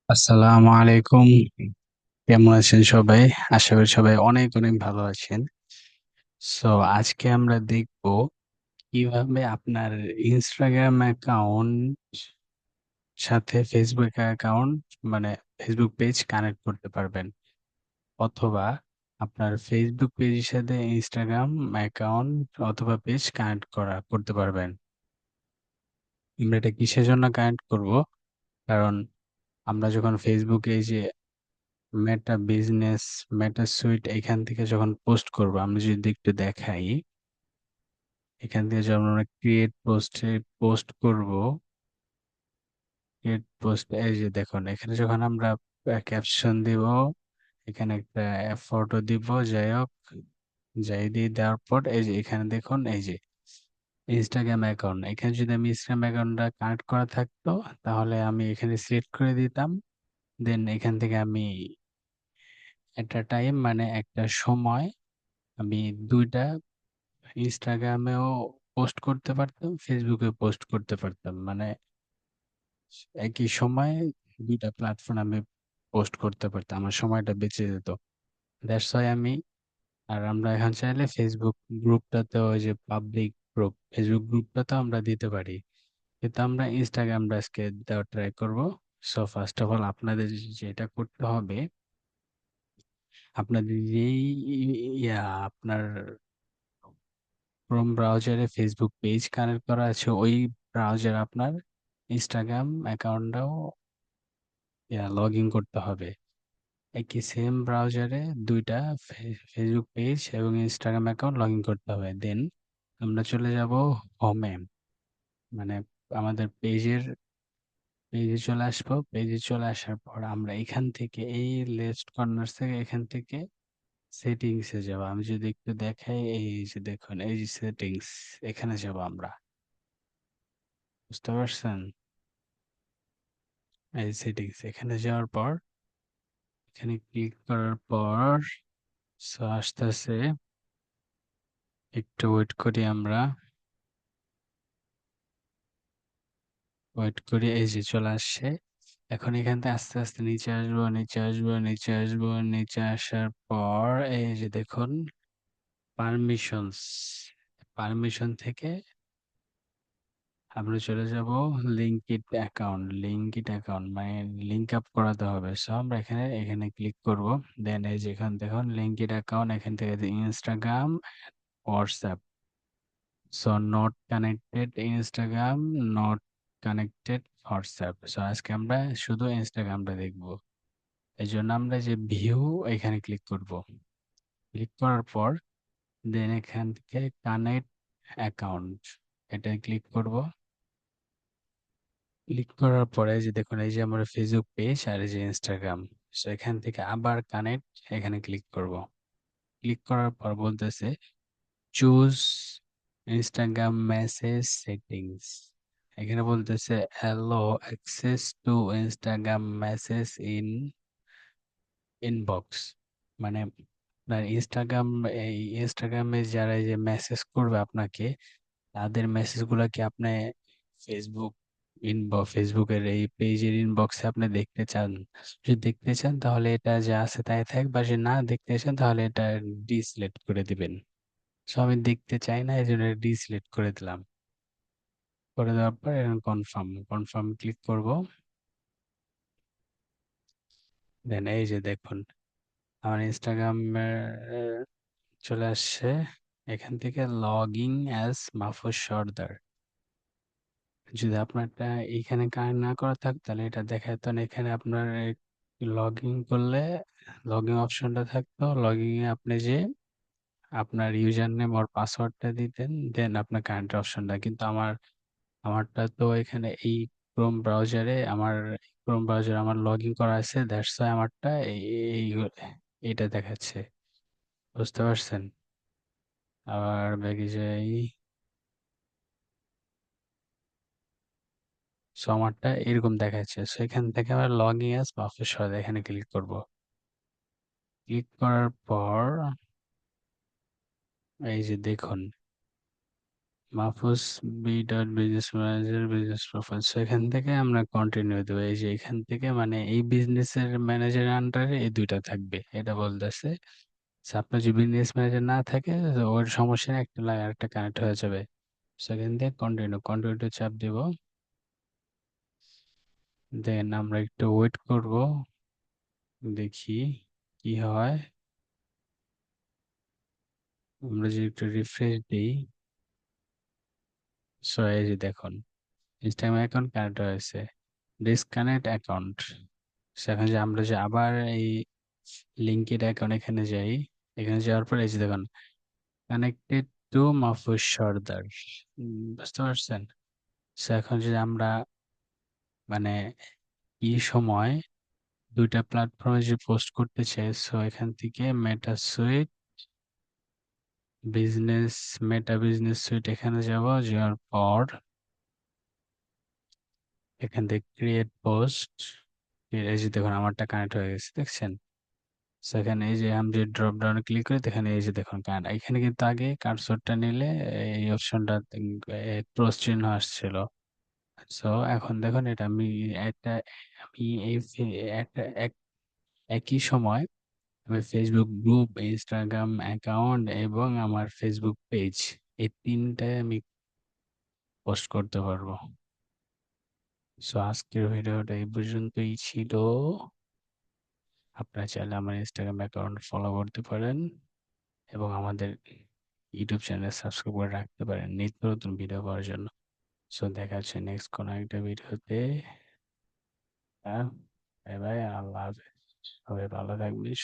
আসসালামু আলাইকুম। কেমন আছেন সবাই? আশা করি সবাই অনেক অনেক ভালো আছেন। সো আজকে আমরা দেখব কিভাবে আপনার ইনস্টাগ্রাম অ্যাকাউন্ট সাথে ফেসবুক অ্যাকাউন্ট মানে ফেসবুক পেজ কানেক্ট করতে পারবেন, অথবা আপনার ফেসবুক পেজের সাথে ইনস্টাগ্রাম অ্যাকাউন্ট অথবা পেজ কানেক্ট করতে পারবেন। আমরা এটা কিসের জন্য কানেক্ট করব? কারণ আমরা যখন ফেসবুকে এই যে মেটা বিজনেস, মেটা সুইট এখান থেকে যখন পোস্ট করব, আমি যদি একটু দেখাই, এখান থেকে যখন আমরা ক্রিয়েট পোস্টে পোস্ট করব, ক্রিয়েট পোস্ট, এই যে দেখুন এখানে যখন আমরা ক্যাপশন দিব, এখানে একটা ফটো দিব, যাই হোক, যাই দিয়ে দেওয়ার পর এই যে এখানে দেখুন এই যে ইনস্টাগ্রাম অ্যাকাউন্ট, এখানে যদি আমি ইনস্টাগ্রাম অ্যাকাউন্টটা কানেক্ট করা থাকতো তাহলে আমি এখানে সিলেক্ট করে দিতাম। দেন এখান থেকে আমি একটা টাইম মানে একটা সময় আমি দুইটা ইনস্টাগ্রামেও পোস্ট করতে পারতাম, ফেসবুকে পোস্ট করতে পারতাম, মানে একই সময়ে দুইটা প্ল্যাটফর্ম আমি পোস্ট করতে পারতাম, আমার সময়টা বেঁচে যেত। দ্যাটস ওয়াই আমরা এখন চাইলে ফেসবুক গ্রুপটাতেও, ওই যে পাবলিক গ্রুপ, ফেসবুক গ্রুপটাতেও আমরা দিতে পারি, কিন্তু আমরা ইনস্টাগ্রামটা আজকে দেওয়ার ট্রাই করব। সো ফার্স্ট অফ অল আপনাদের যেটা করতে হবে, আপনাদের যেই আপনার ক্রোম ব্রাউজারে ফেসবুক পেজ কানেক্ট করা আছে, ওই ব্রাউজারে আপনার ইনস্টাগ্রাম অ্যাকাউন্টটাও লগ ইন করতে হবে। একই সেম ব্রাউজারে দুইটা ফেসবুক পেজ এবং ইনস্টাগ্রাম অ্যাকাউন্ট লগ ইন করতে হবে। দেন আমরা চলে যাব হোমে, মানে আমাদের পেজে চলে আসবো। পেজে চলে আসার পর আমরা এখান থেকে এই লেফট কর্নার থেকে এখান থেকে সেটিংসে যাব। আমি যদি একটু দেখাই, এই যে দেখুন এই যে সেটিংস, এখানে যাব আমরা। বুঝতে পারছেন? এই সেটিংস এখানে যাওয়ার পর, এখানে ক্লিক করার পর আসতেছে, একটু ওয়েট করি আমরা, ওয়েট করি, এই যে চলে আসছে। এখন এখান থেকে আস্তে আস্তে নিচে আসবো, নিচে আসবো, নিচে আসবো, নিচে আসার পর এই যে দেখুন পারমিশনস, পারমিশন থেকে আমরা চলে যাব লিঙ্ক ইট অ্যাকাউন্ট মানে লিঙ্ক আপ করাতে হবে। সো আমরা এখানে এখানে ক্লিক করব। দেন এই যে এখানে দেখুন লিঙ্ক ইট অ্যাকাউন্ট, এখান থেকে Instagram, WhatsApp. So not connected Instagram, not connected WhatsApp. So আজকে আমরা শুধু ইনস্টাগ্রামটা দেখব। এই জন্য আমরা যে ভিউ, এখানে ক্লিক করব। ক্লিক করার পর দেন এখান থেকে কানেক্ট অ্যাকাউন্ট, এটা ক্লিক করব। ক্লিক করার পরে যে দেখুন এই যে আমার ফেসবুক পেজ আর এই যে ইনস্টাগ্রাম। সো এখান থেকে আবার কানেক্ট, এখানে ক্লিক করব। ক্লিক করার পর বলতেছে চুজ ইনস্টাগ্রাম মেসেজ সেটিংস। এখানে বলতেছে allow access to Instagram message in inbox, মানে আপনার ইনস্টাগ্রাম, এই ইনস্টাগ্রামে যারা এই যে মেসেজ করবে আপনাকে, তাদের মেসেজগুলো কি আপনি ফেসবুক ফেসবুকের এই পেজের ইনবক্সে আপনি দেখতে চান? যদি দেখতে চান তাহলে এটা যা আছে তাই থাক, বা যদি না দেখতে চান তাহলে এটা ডিসিলেক্ট করে দিবেন। সো আমি দেখতে চাই না, এই জন্য ডিসিলেক্ট করে দিলাম। করে দেওয়ার পর এখন কনফার্ম, কনফার্ম ক্লিক করব। দেন এই যে দেখুন আমার ইনস্টাগ্রাম চলে আসছে। এখান থেকে লগিং অ্যাজ মাহফুজ সর্দার, যদি আপনারটা এইখানে কানেক্ট না করা থাকতো তাহলে এটা দেখাতো না। এখানে আপনার লগ ইন করলে লগ ইন অপশনটা থাকতো, লগ ইন আপনি যে আপনার ইউজার নেম আর পাসওয়ার্ডটা দিতেন, দেন আপনার কারেন্ট অপশনটা, কিন্তু আমারটা তো এখানে এই ক্রোম ব্রাউজারে আমার লগ ইন করা আছে, দ্যাটস ওয়াই আমারটা এইটা দেখাচ্ছে। বুঝতে পারছেন? আবার ব্যাগে যাই। সো আমারটা এরকম দেখাচ্ছে। সো এখান থেকে আবার log in as Mahfuz Sardar, এখানে ক্লিক করব। ক্লিক করার পর এই যে দেখুন Mahfuz B dot business manager business profile. So এখান থেকে আমরা কন্টিনিউ দেবো। এই যে এখান থেকে মানে এই বিজনেসের ম্যানেজারের আন্ডারে এই দুইটা থাকবে এটা বলতেছে। So, আপনার যদি বিজনেস ম্যানেজার না থাকে তো ওর সমস্যা নেই, একটা লাগে আরেকটা কানেক্ট হয়ে যাবে। সেখান থেকে কন্টিনিউ চাপ দিব। দেন আমরা একটু ওয়েট করব, দেখি কি হয়। আমরা যদি একটু রিফ্রেশ দিই, সো এই যে দেখুন ইনস্টাগ্রাম অ্যাকাউন্ট কানেক্ট হয়েছে, ডিসকানেক্ট অ্যাকাউন্ট। সেখানে যে আমরা যে আবার এই লিঙ্কের অ্যাকাউন্ট এখানে যাই, এখানে যাওয়ার পর এই যে দেখুন কানেক্টেড টু মাহফুজ সর্দার। বুঝতে পারছেন? সো এখন যদি আমরা মানে এই সময় দুইটা প্ল্যাটফর্মে যে পোস্ট করতে চাই, সো এখান থেকে Meta suite business, Meta business suite এখানে যাব, যাওয়ার পর এখান থেকে ক্রিয়েট পোস্ট। এই যে দেখুন আমারটা কানেক্ট হয়ে গেছে, দেখছেন? সেখানে এই যে আমি যে ড্রপ ডাউনে ক্লিক করি, এখানে এই যে দেখুন কার্ড, এখানে কিন্তু আগে কার্সরটা নিলে এই অপশনটা ক্রস চিহ্ন আসছিল। সো এখন দেখুন এটা আমি একটা আমি এই একটা একই সময় আমি ফেসবুক গ্রুপ, ইনস্টাগ্রাম অ্যাকাউন্ট এবং আমার ফেসবুক পেজ, এই তিনটায় আমি পোস্ট করতে পারবো। সো আজকের ভিডিওটা এই পর্যন্তই ছিল। আপনারা চাইলে আমার ইনস্টাগ্রাম অ্যাকাউন্ট ফলো করতে পারেন এবং আমাদের ইউটিউব চ্যানেল সাবস্ক্রাইব করে রাখতে পারেন নিত্য নতুন ভিডিও পাওয়ার জন্য। সো দেখা হচ্ছে নেক্সট কোনো একটা ভিডিওতে। বাই বাই, আল্লাহ হাফেজ। সবাই ভালো থাকবেন।